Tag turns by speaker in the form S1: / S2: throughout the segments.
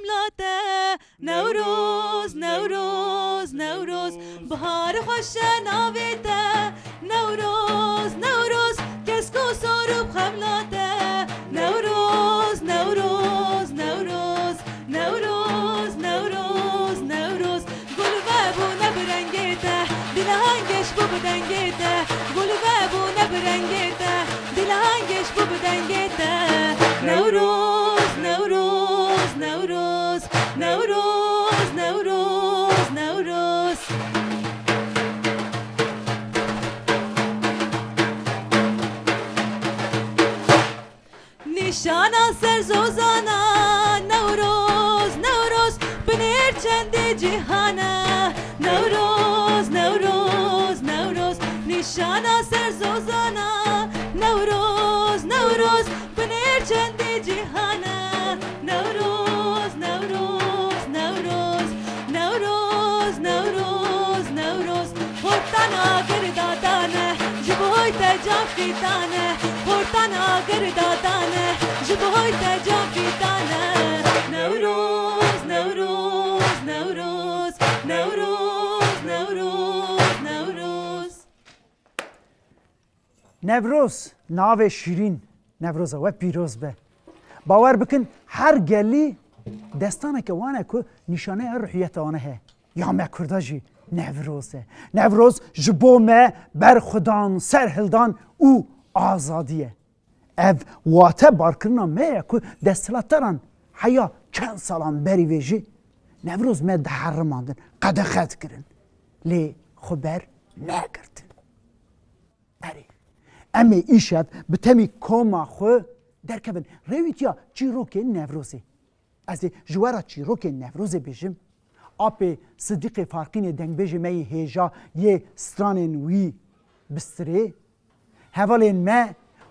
S1: خملاته نوروز نوروز نوروز بهار خوش ناویته نوروز نوروز کسکو سروب خملاته نوروز نوروز نوروز نوروز نوروز نوروز گل بابو نبرنگیته دل هنگش بو بدنگیته گل بابو نبرنگیته دل هنگش بو بدنگیته نوروز نوروز نوروز نوروز نوروز نوروز نشانا سرزوزانا نوروز نوروز بنیر چند جهانا نوروز نوروز نوروز نشانا سرزوزانا نوروز نوروز بنیر چند جهانا نوروز نوروز نوروز نوروز نوروز نوروز خورتانا گردادانه جبوی تجام فیتانه خورتانا گردادانه جبوی تجام فیتانه نوروز نوروز نوروز نوروز نوروز نوروز
S2: نوروز ناو شیرین نوروز و پیروز به باور بکن هر گلی دستانه که وانه که نشانه روحیت آنه هه یا ما کرداجی نوروزه نوروز جبو ما بر خدان سرهلدان او آزادیه اف واته بارکرنا ما که دستلاتران حیا چند سالان بری ویجی نوروز ما دحرماندن قد خد کرن لی خبر نگردن اری اما ایشد به تمی کما خو درکبن رویتیا چیروک نوروزه از جوارا چیروک نوروزه بجم آپ صدیق فارقین دنگ بجم می هیجا یه سترانن وی بستره حوالین ما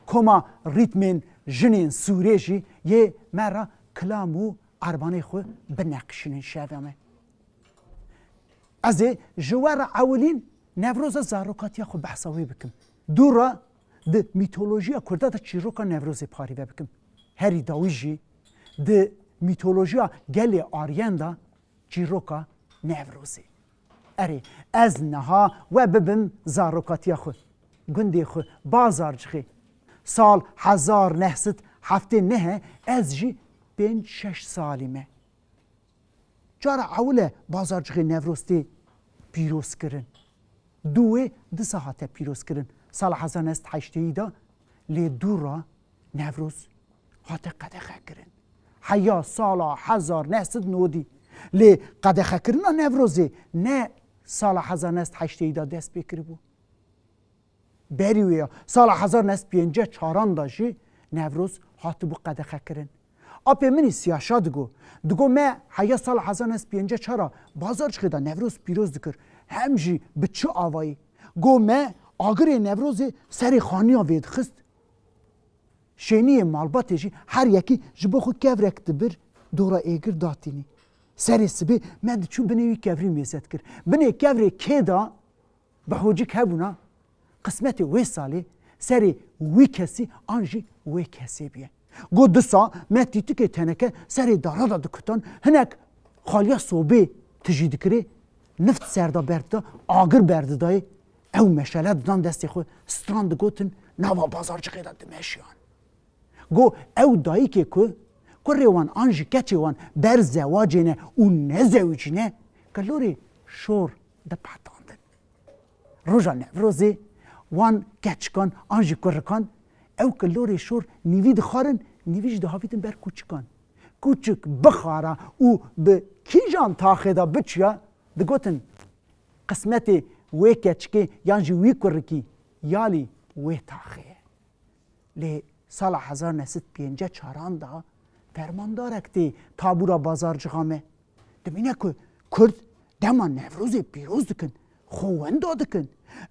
S2: کما ریتمن جنین سوریجی یه مرا کلامو عربانه خو بنقشنین شوامه از جوارا اولین نوروز زاروکاتیا خو بحثاوی بکم دورا د میتولوژیا کرده دا چیروکا نوروز پاری بکم هری داویجی د میتولوژیا گلی آریان دا چیروکا نوروزی اری از نها و ببم زاروکاتیا خو گندی خو بازارجخی سال 1979 از جی 5-6 سالیمه جارا اوله بازارجخی نوروزی پیروز کرن دوه 2 ساعت پیروز کرن سال 1980 دا لی دورا نوروز هات قدخه کرن حیا سال 1990 لی قدخه کرنا نوروزی نه سال 1980 دا دست بکری بو بریویا سال 1954 دا جی نوروز هات بو قدخه کرن اپی منی سیاشا دگو ما حیا سال 1954 بازار چخیدا نوروز پیروز دکر همجی به چه آوایی گو ما آگر نوروز سری خانی آوید خست شینی مالباتی جی هر یکی جبو خود کفرک دبر دورا ایگر داتینی سری سبی من چون بنوی کفری میزد کر بنی کفری که دا به حوجی که بونا قسمت وی سالی سری وی کسی آنجی وی کسی بیه گو 2 سا من تیتو که تنکه سری دارا دا دکتان هنک خالیا صوبه تجید کری نفت سردا برده آگر برده دای او مشاله دادن دستی خود ستراند گوتن نوا بازار چقیده دمشیان گو او دایی که ریوان آنجی کچی وان بر زواجی نه او نزوجی نه کلوری شور ده پتاندن روژا نوروزی وان کچکان آنجی کرکان او کلوری شور نیوید خارن نیویج ده هاویدن بر کوچکان کوچک بخارا او به کیجان تاخدا بچیا ده گوتن قسمت وی کچکی یانجی وی کرکی یالی وی تاخیه لی سال 1954 دا فرماندار اکتی تابورا بازار جغامه دمینه که کرد دما نوروز پیروز دکن خوان دکن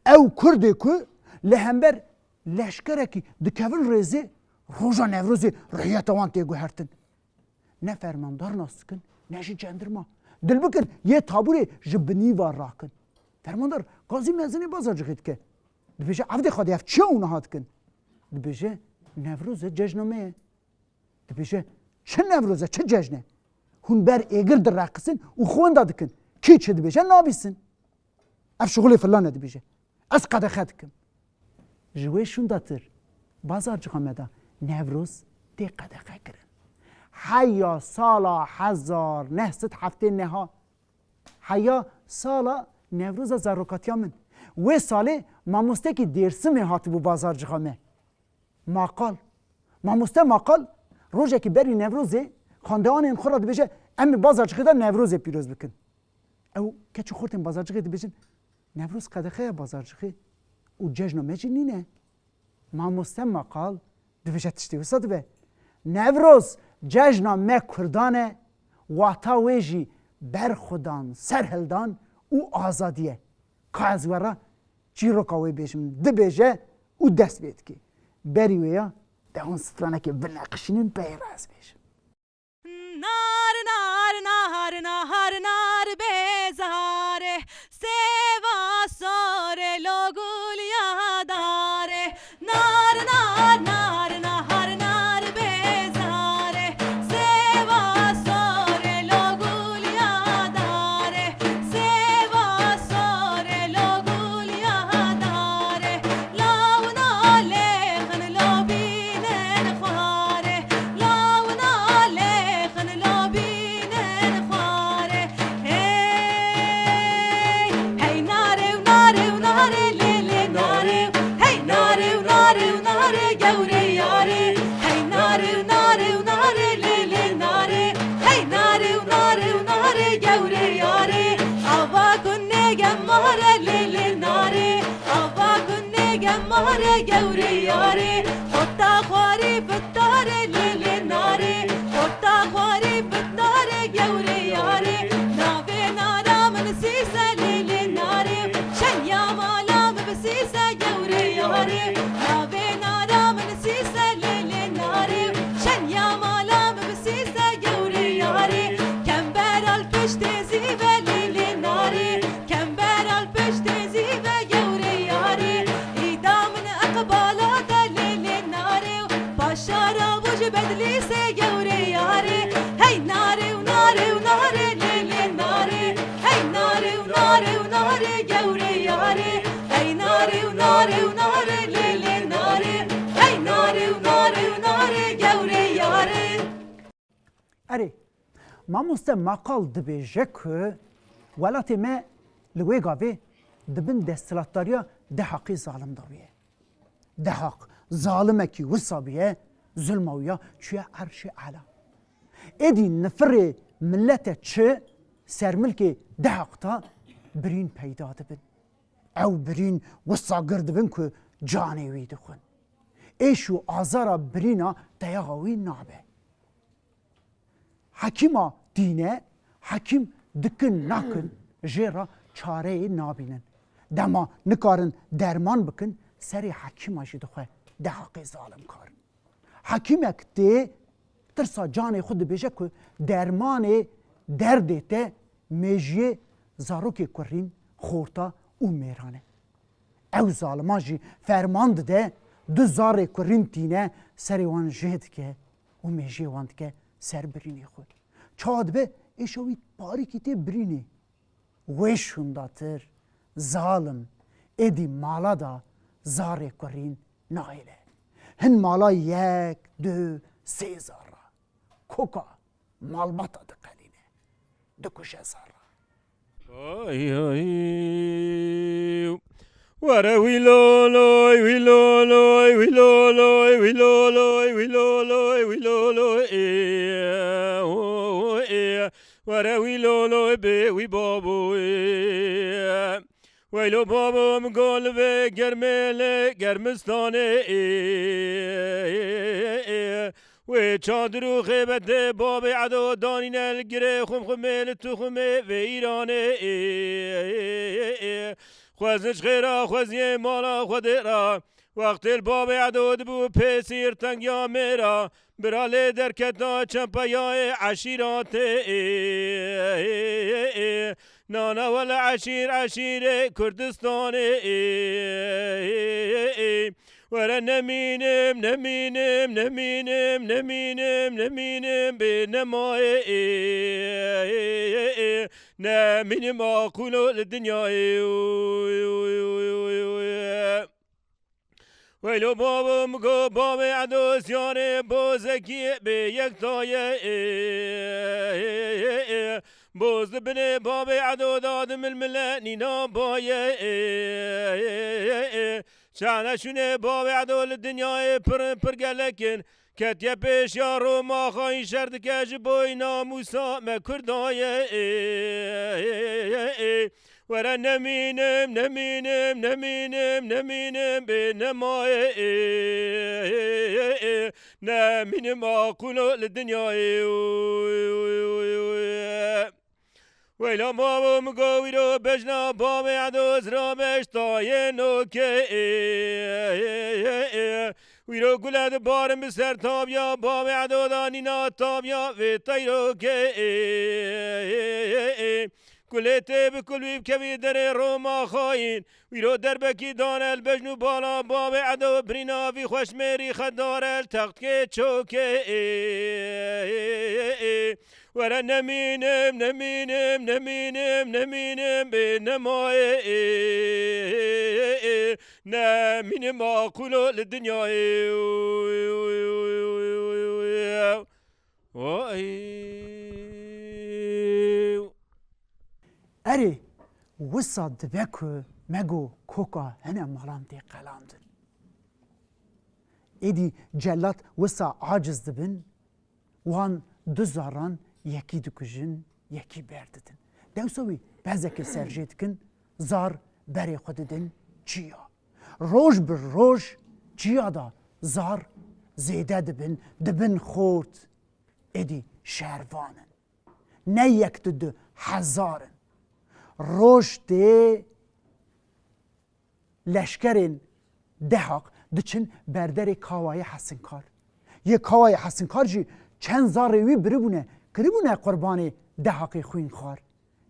S2: او کرده که لهمبر لشکره که دکون ریزه روژا نوروز روحیت وان تیگو هرتن نه فرماندار ناس کن نه جی جندرما دل بکن یه تابوری جبنی وار را کن فرماندار قاضی مزنی بازار جغید که دبیجه عفده خواهد یفت چه اونه هات کن دبیجه نوروز جشنمه دبیجه چه نوروزه چه جشنه هون بر ایگر در رقصن و خون دادکن کی چه دبیجه نابیسن اف شغل فلان دبیجه از قد خدکم جویشون داتر بازار جخامده نوروز دی قد خکرن حیا سالا 1907 نها حیا سالا نوروز زاروکاتیا من و ساله ماموسته که درسم هاتی بو بازار جخامه ماقال ماموسته ماقال روزه که بری نوروزه خاندان این خورا دبیجه امی بازار جخیده نوروز پیروز بکن او که چو خورتن بازار جخیده بجن نوروز قدخه بازار جخی و جشن مجی نینه ماموسته ماقال دبیجه تشتی وسط به نوروز جشن ما کردانه واتا ویجی بر خودان سرهلدان او آزادیه که از ورا چی رو کاوی بیشم دبیجه او دست بید که بری ویا ده اون سترانه که بنقشینن بیراز بیشم
S1: نار نار نار نار نار بزاره سوا ساره لوگول یاداره نار نار نار نار نار بزاره سوا ساره لوگول یاداره سوا ساره لوگول یاداره لاونا لخن لوبینن خواره لاونا لخن لوبینن خواره هی ناره و ناره و ناره لیلی ناره هی ناره و ناره و ناره گوری یاره هی ناره و ناره و ناره لیلی ناره هی ناره و ناره و ناره گوری یاره آوا کن نگم ماره لیلی ناره آوا کن نگم ماره گوری یاره خطا خواری فتاره لیلی ناره خطا خواری فتاره گوری یاره ناوی نارا من سیسه لیلی ناره شنیا مالا بسیسه گوری یاره ناوی نارا من سیسه لیلی ناره شنیا مالا بسیسه گوری یاره کم برال پشت زیبه لیلی ناره کم برال پشت زیبه گوری یاره ایدا من اقبالات لیلی ناره پاشارا وج بدلی سه گوری یاره هی ناره و ناره و ناره لیلی ناره هی ناره و ناره و ناره گوری یاره هی ناره و ناره و ناره لیلی ناره هی ناره و ناره و ناره گوری یاره
S2: اره ماموسته ماقال دبیجه که ولات ما لوی گاوه دبن دستلاتداریا ده حقی ظالم داویه ده حق ظالمه کی وصابیه ظلمویا چویا عرش علا ایدی نفر ملت چه سرملک ده حق تا برین پیدا دبن او برین وصاگر دبن که جانی وی دخون ایشو آزارا برینا دیاغوی نابه حکیما دینه حکیم دکن نکن جیرا چاره نابینن دما نکارن درمان بکن سری حکیما جی دخواه ده حقی ظالم کارن حکیم اکتی ترسا جان خود بیشه که درمان درده ته میجی زاروک کرین خورتا او میرانه او ظالما جی فرماند ده دو زار کرین تینه سری وان جهد که او میجی واند که سر برینی خود چاد به ایشوی پاری کتی برینی ویشون داتر ظالم ایدی مالا دا زار کرین نایله هن مالا 1 2 3 زارا کوکا مالباتا دقلینه دکوشه زارا
S3: Wara wiloloy wiloloy wiloloy wiloloy wiloloy wiloloy wara wiloloy be wi babo ویلو بابام گلبه گرمله گرمستانه و چادرو خیبت باب عدو دانین الگره خم خمیل تو خمه و ایرانه خوزنش خیرا خوزی مالا خودرا وقت الباب عدو دبو پیسیر تنگیا میرا براله درکتا چمپیای عشیرات نانا ولا عشیر عشیر کردستان وره نمینم نمینم نمینم نمینم نمینم به نمای نمینم آقولو لدنیای ویلو بابم گو باب عدوس یاره بوزکی به یک تایه بوز بنه باب عدو دادم الملا نینا بایه شانه شونه باب عدو لدنیای پر گلکن کتیه پیش یارو ما خواهی شرد کش بوی ناموسا مکردایه وره نمینم نمینم نمینم نمینم به نمای نمینم آقولو لدنیای ویلا بابم گوی رو بجنا باب عدوز را بشتای نوکه وی رو گلد بارم بسر تابیا باب عدو دانینا تابیا و تایرو که کلیته بکلویب کبی در روما خواهین وی رو در بکی دانل بجنو بالا باب عدو برینا وی خوش میری خدارل تخت که چوکه وره نمینم نمینم نمینم نمینم به نمای نمینم آقولو لدنیای
S2: اری وسا دبکو مگو کوکا هنه مالان دی قلاندن ایدی جلات وسا عاجز دبن وان دوزاران یکی دکجن یکی برددن دوسوی بعضک سرجه دکن زار بری خود دن چیا روش بر روش چیا دا زار زیده دبن خورد ایدی شهروانن نه یک دو هزارن روش ده لشکرین دهاق دچن بردر کاوای حسنکار یه کاوای حسنکار جی چند زاروی بربونه کربونه قربانی دهاقی خوین خوار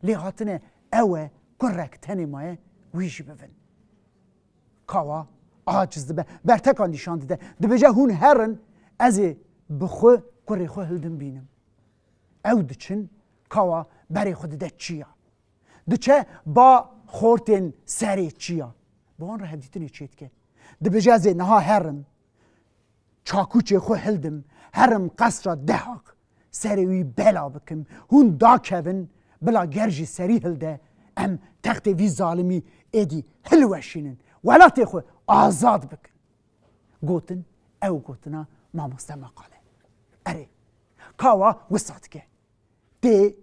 S2: لیهاتنه اوه گرکتنی ماه ویجی ببین کاوا عاجز دبه برتکان دیشان دیده دبجه هون هرن ازی بخو گره خو هلدن بینم او دچن کاوا بری خود ده چیا دچه با خورتن سری چیا با آن را هدیتنی چید که دبجه ازی نها هرم چاکوچه خو هلدم هرم قصر دهاق سریوی بلا بکم هون دا کهون بلا گرجی سری هلده ام تخت وی ظالمی ایدی هلوشینن ولات خو آزاد بکن گوتن او گوتنا ما مقاله اره کاوا وسات که ده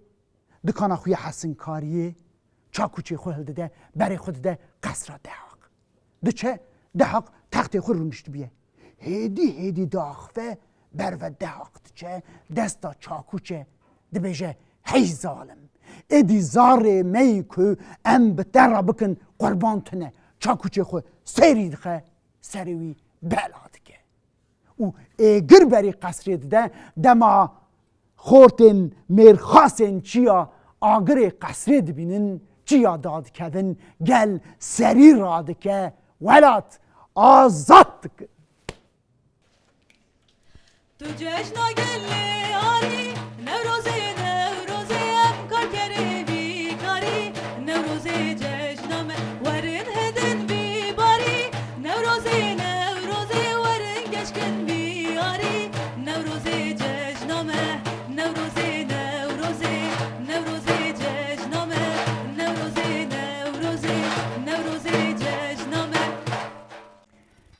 S2: دکانا خوی حسن کاریه چاکوچه خو هلده ده بری خود ده قصر دهاق ده چه دهاق تخت خو رونشت بیه هیدی داخفه بر و دهاق چه دستا چاکوچه دبیجه هی ظالم ایدی زاره می که ام بتر بکن قربان تنه چاکوچه خو سری دخه سریوی بلاد که او ایگر بری قصری ده دما خورتن مرخاسن چیا آگر قصری دبینن چیا داد کدن گل سری راد که ولات آزاد که
S1: تو جشنا گلی آری نوروزی ام کار کری بیکاری نوروزی جشنام ورن هدن بی باری نوروزی ورن گشکن بیاری نوروزی جشنام نوروزی جشنام نوروزی جشنام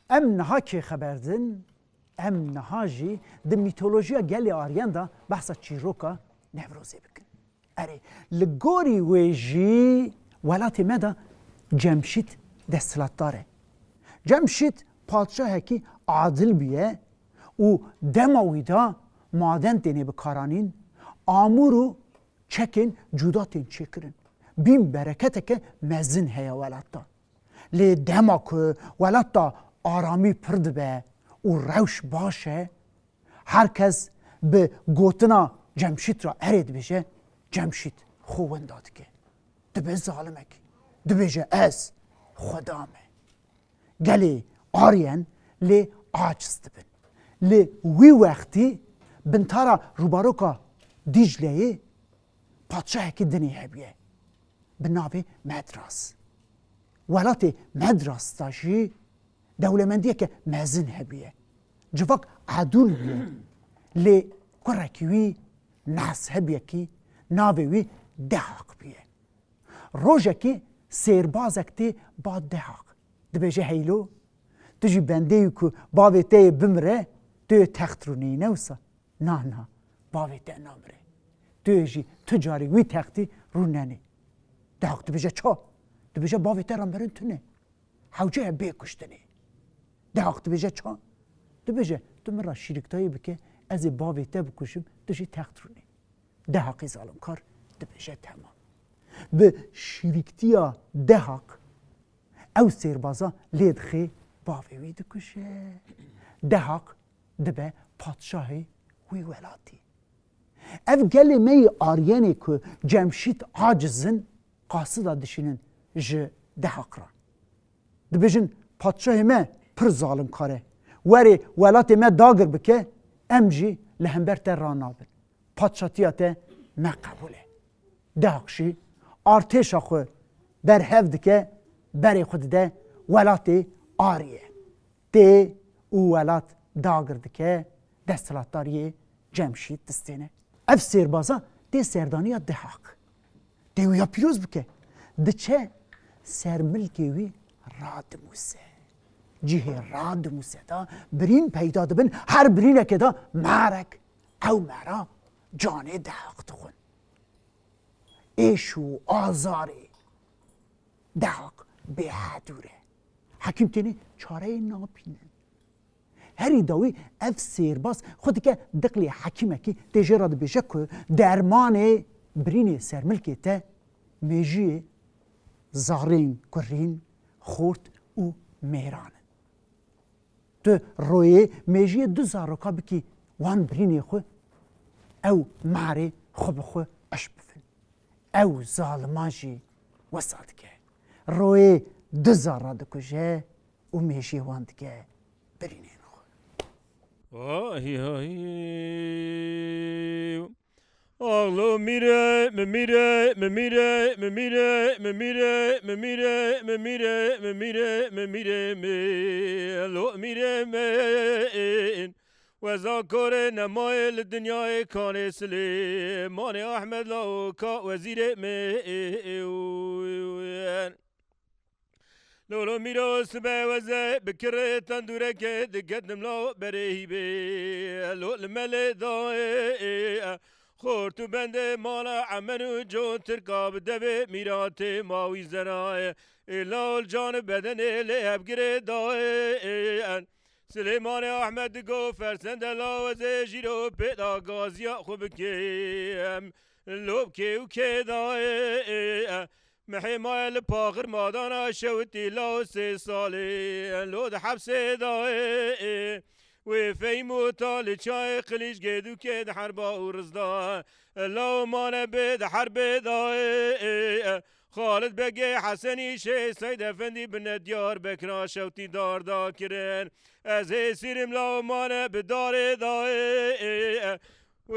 S2: ام نها که خبردن ام نهاجی د میتولوژیا گلی آریان دا بحثا چیروکا نوروزی بکن اره لگوری ویجی ولات مدا جمشید دستلات داره جمشید پادشاه کی عادل بیه و دماوی دا مادن دینه بکارانین آمورو چکن جوداتین چکرن بیم برکت که مزن هیا ولات دا لی دما که ولات دا آرامی پرد به و روش باشه هر کس به گوتنا جمشید را ارید بشه جمشید خوبن داد که دبه ظالمه که دبیجه از خدامه گلی آریان لی عاجز دبن لی وی وقتی بنتارا روباروکا دیجلیه پادشاه که دنی هبیه بنابه مدراس ولات مدراس تاشی دولمندیه که مزن هبیه جواک عدول بیه لی کرکیوی ناس هبیه کی ناوی وی دهاق بیه روژه که سیربازک تی با دهاق دبیجه هیلو تجی بندهی که باوی تی بمره توی تخت رو نینوسا نه باوی تی نامره توی جی تجاری وی تختی رو ننی دهاق دبیجه چا؟ دبیجه باوی تی رام برن تونه حوجه بی کشتنی دهاق دبیجه چا؟ دبیجه تو مرا شیرکتایی بکه از باوی تی بکشم تجی تخت رو نی دهاقی ظالم کار دبیجه تمام به شیرکتیا دهاق او سیربازا لیدخی باوی وی دکشه دهاق دبه پادشاهی وی ولاتی اف گلی می آریانی که جمشید عاجزن قاصدا دشینن جه دهاق را دبیجن پادشاهی ما پر ظالم کاره وری ولاتی ما داگر بکه ام جی لهمبر تر را نابن پادشاتیات ما قبوله دهاقشی ارتش خو بر هفت که بری خود ده ولاتی آریه تی او ولات داگرد که دستلاتداری جمشید دستینه اف سیربازا تی سردانی دهاق تی ویا پیروز بکه ده چه سرملکی وی رادموسه جیه رادموسه دا برین پیدا دبن هر برینه که دا معرک او مرا جانه دهاق تخون ایشو آزاری دهاق به حدوره حکیم تینی چاره ناپینه هری داوی اف سیرباز خودی که دقلی حکیمه که تیجه را بیشه که درمان برین سرملکی ته میجی زارین کرین خورد و میران تو روی میجی دو زاروکا بکی وان برینی خو او معری خوب خو اش بفن او ظالماجی وساد که روی دو زارا دکوشه و میجی وان دکه برینی
S3: آهی آغلو میره میره میره میره میره میره میره میره میره لو میره من وزاکر نمایل دنیای کان سلیمان احمد لاو کا وزیر من لولو میروس به وزه بکره تندوره که دقدم لا برهی به لول مل دای خورتو بنده مالا عمنو جو ترکاب دبه میرات ماوی زرای لول جان بدن لحب گره دای سلیمان احمد گو فرسند لاوزه جیرو پیدا گازیا خوب کم لوب که او که دای محمایل پاخر مادانا شوتی لاو 3 سالی لود حبس دای و فیمو تال چای خلیج گدو که ده حربا و رزدا لاو مانه به ده حرب دای خالد بگه حسنی شه سید افندی بن دیار بکرا شوتی دار دا کرن از سیرم لاو مانه به دار دای و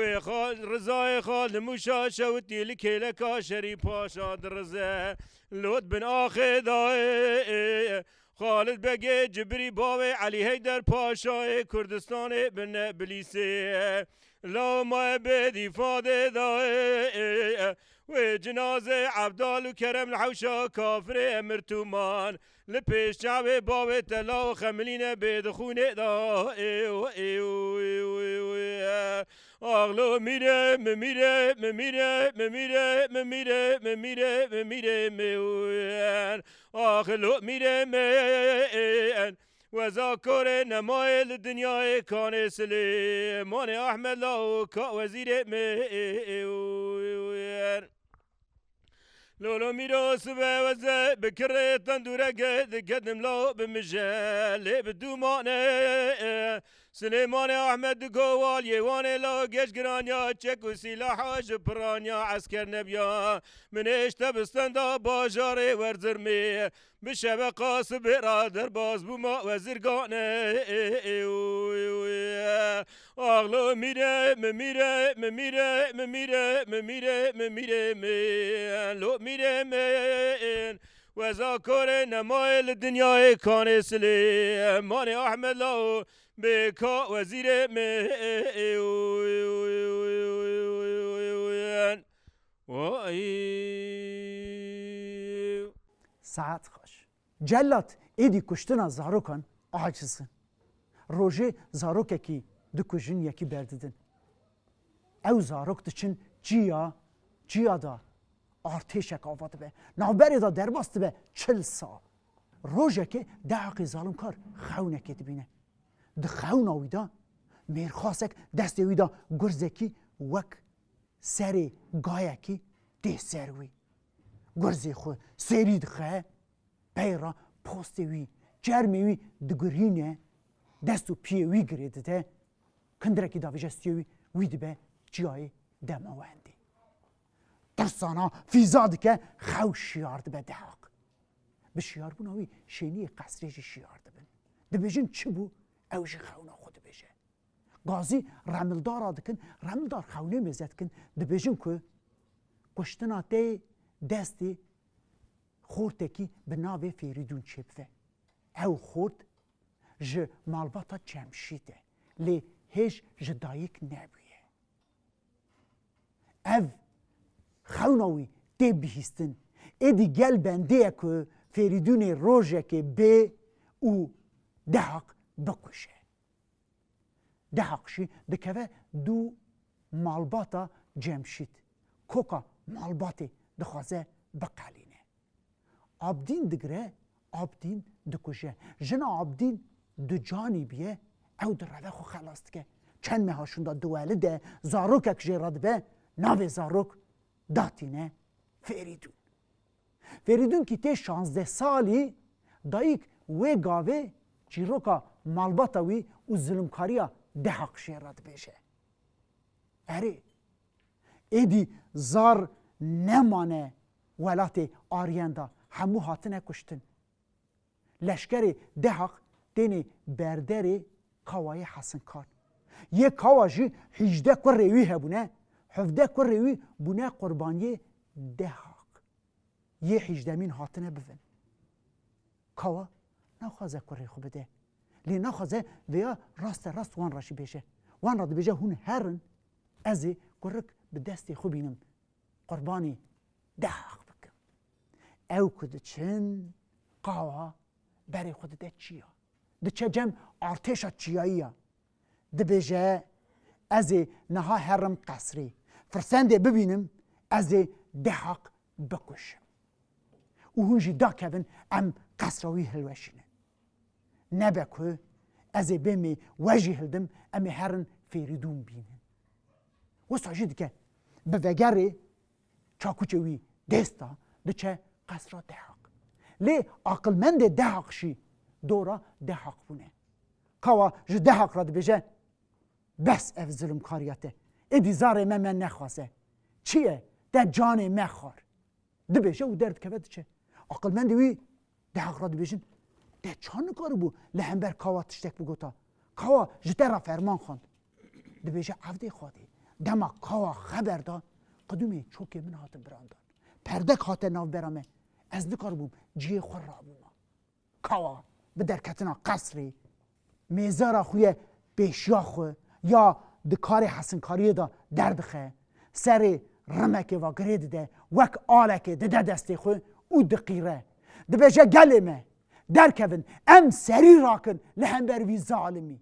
S3: رضای خال موشا شوتی لکیلکا شری پاشا درزه لود بن آخه دای خالد بگه جبری باوی علی حیدر پاشای کردستان بن بلیسه لا ما بدی فاده دای و جنازه عبدال و کرم الحوشا کافر امرتومان لپیش شعب باوی تلا و خملین بدخونه دای آغلو میره میره میره میره میره میره میره میوان آغلو میره من وزاکر نمایل دنیای کان سلیمان احمد لاو کا وزیر میوان لولو میروس به وزه بکره تندوره قدم لاو بمجال بدومانه سليمان احمد قوال يوان لا جيش جرانيا تشكو سلاح جبرانيا عسكر نبيا من ايش تبستندا باجاري ورزرمي بشبقة برادر باز بما وزرقانه اغلو ميره مميره مميره مميره مميره مميره لو ميره من وذاكر نمایل الدنيا كان سليمان احمد لا بكا وزير
S2: ساعت خوش جلات ایدی کشتنا زاروکان آجزن روژه زاروک کی دو کجن یکی برددن او زاروک دچن جیا دا ارتشک آواده به نوبری دا درباسته به 40 سال روژه که دعقی ظالم کار خونه که دبینه ده خونه ویدا میرخواستک دست ویدا گرزکی وک سری گایکی ده سروی گرزی خو سری دخه پیرا پوست وی جرمی وی دگرینه دستو پیه وی گریده ده کندرکی دا ویجستیوی وی دبه جای دماوندی ترسانا فیزاد که خو شیارد به دهاق به شیار بوناوی شینی قصریج شیارد بن دبیجن چی بو اوش خونا خود بشه قاضی رملدار آدکن رملدار خونه مزد کن دبیجن که کشتنا تی دستی خورتکی به ناوی فریدون چپوه او خورت ج مالباتا جمشیده لی هیچ جدایک نبیه او خوناوی تی بهیستن ایدی گل بنده که فریدون روژه که به او دهق بکشه دهقشی دکوه دو مالباتا جمشید کوکا مالباتی دخوازه بقلینه عبدین دگره عبدین دکشه جنا عبدین دو جانی بیه او در روه خو خلاست که چند مهاشون دا دوله ده زاروک اک جراد به ناو زاروک داتینه فریدون که تی 16 سالی دایک و گاوه چیروکا مالباتا وی او ظلمکاریا دهق شیراد بشه اره ایدی زار نمانه ولات آریاندا همو هاتنه کشتن لشکر دهق دینی بردر کاوای حسن کار یه کاواجی 18 کور روی هبونه 17 کور روی بونه قربانی دهق یه 18 مین هاتنه بفن کاوا نخوازه کور خوب بده لی نخوازه ویا راست وان راشی بشه وان را بشه هون هرن ازی کرک به دستی خوبینم قربانی دهق بکم او کده چن قاوا بری خود ده چیا ده چه جم ارتشا چیایی ده بشه ازی نها هرم قصری فرسنده ببینم ازی دهق بکشم او هونجی دا کبن ام قصراوی هلوشینه نبکو ازی بمی وجه هلدم امی هرن فریدون بینن وستا جید که به وگری چاکوچوی دستا ده چه قصرا دهق لی عقلمند دهق شی دورا دهق بونه کوا جو دهق را ده بجه بس اف ظلم کاریاته ایدی زار من نخواسته چیه؟ ده جان مخار ده بشه و درد که چه؟ عقلمند وی دهق را ده بجن ده چان کار بو لحنبر کوا تشتک بگوتا کوا جده را فرمان خوند ده بشه عفده خواده دما کوا خبر دا قدومی چوکی من هاتم براندان پردک هات ناو برامه از دکار بوم جیه خور را بوم کوا به درکتنا قصری میزارا خوی بیشیا خو یا دکار حسن کاری دا دردخه سر رمک و گرید ده وک آلک ده دستی خو او دقیره ده بشه گلمه درکون ام سری راکن لهم بر وی ظالمی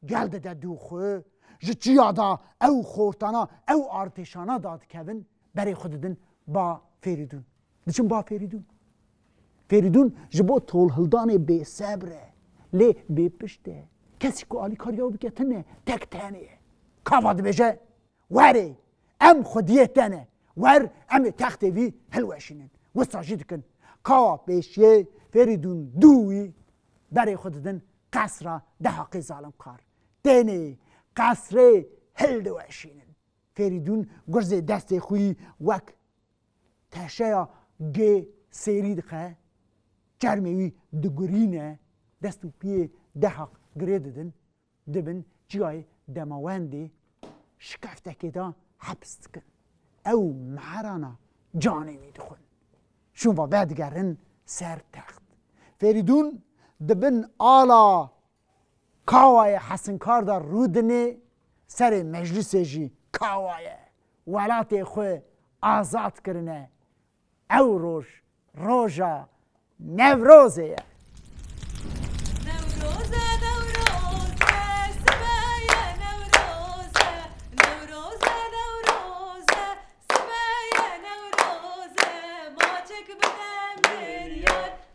S2: گل ده دو خو جچیا دا او خورتانا او ارتشانا داد کون برای خوددن با فریدون دچون با فریدون جبو طول هلدان بی صبره لی بی پشته کسی که آلی کاریاو بکتنه تک تنه کافاد بشه وره ام خودیتنه ور ام تخت وی هلوشینن و ساجد کن کاوا پیشیه فریدون دوی برای خوددن قصر دهاقی ظالم کار تنی قصره هل دوشینن فریدون گرز دست خوی وک تشیا گه سری دخه جرموی دگرینه دستو پیه دهق گریددن دبن جای دماوندی شکفته که دا حبس کن او معرانا جانی میدخون شون و بعدگرن سر تخت فریدون دبن آلا کاوای حسنکار دا رودنه سر مجلس جی کاوای ولات خو آزاد کرنه او روژا نوروزه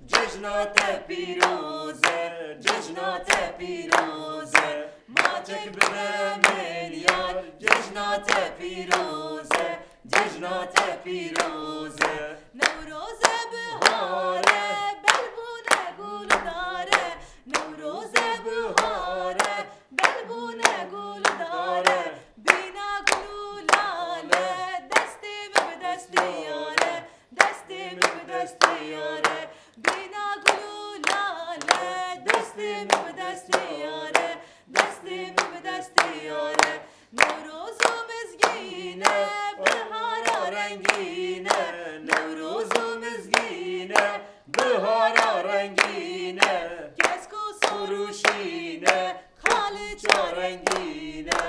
S1: جشنات پیروزه جشنات پیروزه ماچک بدمین یار جشنات پیروزه جشنات پیروزه نوروز بهاره بلبونه گل داره نوروز بهاره بلبونه گل داره بینا گلو لاله دستیم به دست یاره دستیم به دست یاره بینا گلو لاله دستیم به دست یاره دستیم به دست یاره نوروزو مزگینه بهارا رنگینه نوروزو مزگینه بهارا رنگینه کسکو سروشینه خالی چارنگینه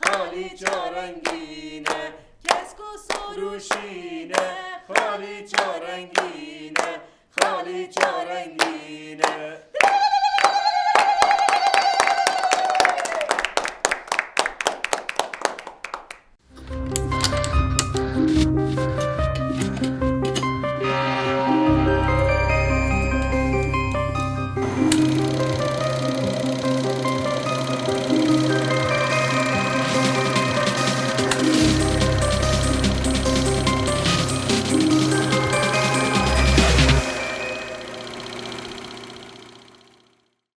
S1: خالی چارنگینه کسکو سروشینه خالی چارنگینه خالی چارنگینه